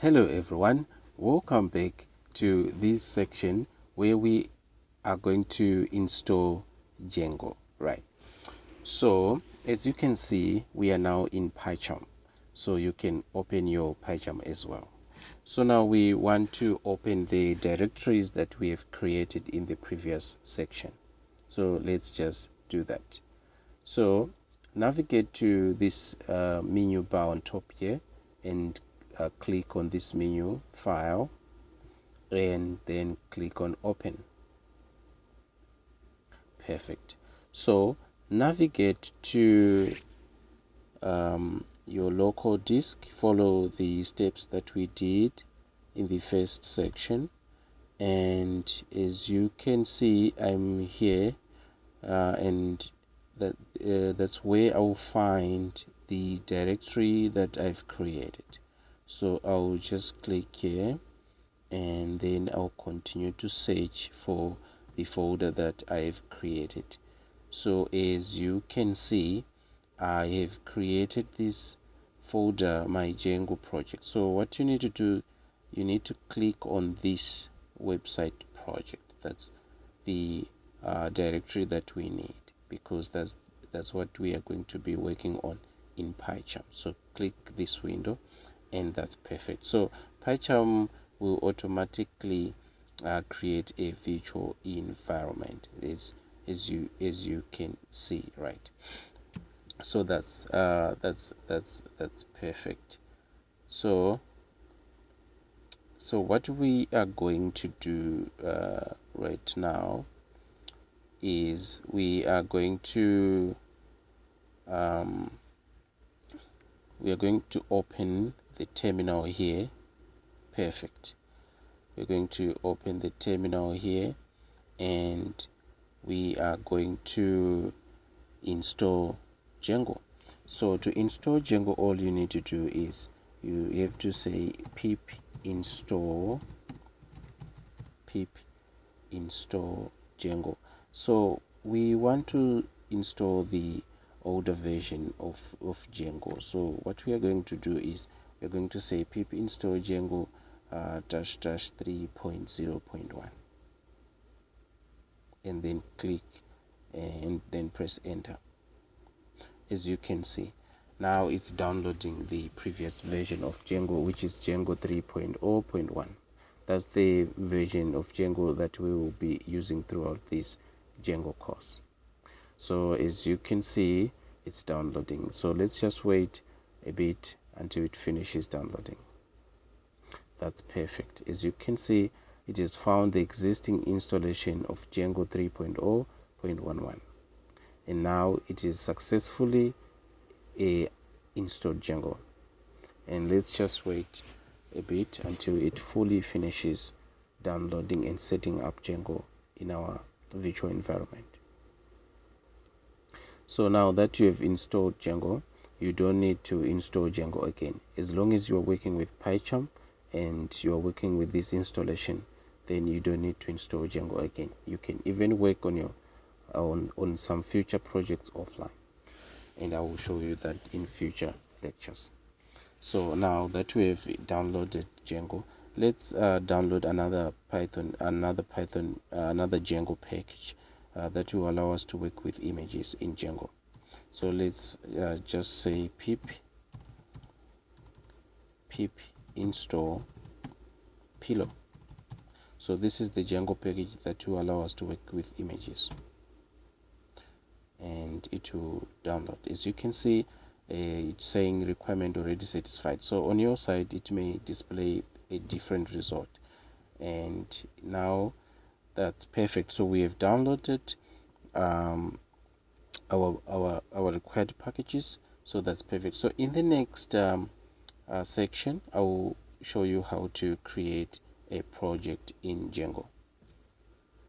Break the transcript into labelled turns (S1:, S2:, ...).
S1: Hello everyone, welcome back to this section where we are going to install Django, right? So as you can see, we are now in Pycharm, so you can open your Pycharm as well. So now we want to open the directories that we have created in the previous section. So let's just do that. So navigate to this menu bar on top here and click on this menu, file, and then click on open. Perfect. So navigate to your local disk, follow the steps that we did in the first section, and as you can see, I'm here, and that's where I'll find the directory that I've created. So I'll just click here and then I'll continue to search for the folder that I've created. So as you can see, I have created this folder, my Django project. So what you need to do, you need to click on this website project. That's the directory that we need, because that's what we are going to be working on in Pycharm. So click this window and that's perfect. So Pycharm will automatically create a virtual environment as you can see, right? So that's perfect. So what we are going to do right now is we are going to open the terminal here. Perfect. We're going to open the terminal here and we are going to install Django. So to install Django, all you need to do is you have to say pip install Django. So we want to install the older version of Django. So what we are going to do is we're going to say pip install Django -- 3.0.1 and then click and then press enter. As you can see, now it's downloading the previous version of Django, which is Django 3.0.1. That's the version of Django that we will be using throughout this Django course. So as you can see, it's downloading. So let's just wait a bit until it finishes downloading. That's perfect. As you can see, it has found the existing installation of Django 3.0.11, and now it is successfully installed Django. And let's just wait a bit until it fully finishes downloading and setting up Django in our virtual environment. So now that you have installed Django, you don't need to install Django again. As long as you're working with Pycharm and you're working with this installation, then you don't need to install Django again. You can even work on your on some future projects offline, and I will show you that in future lectures. So now that we have downloaded Django, let's download another Django package that will allow us to work with images in Django. So let's just say pip install pillow. So this is the Django package that will allow us to work with images, and it will download. As you can see, it's saying requirement already satisfied. So on your side it may display a different result, and now that's perfect. So we have downloaded our required packages, so that's perfect. So in the next section, I will show you how to create a project in Django.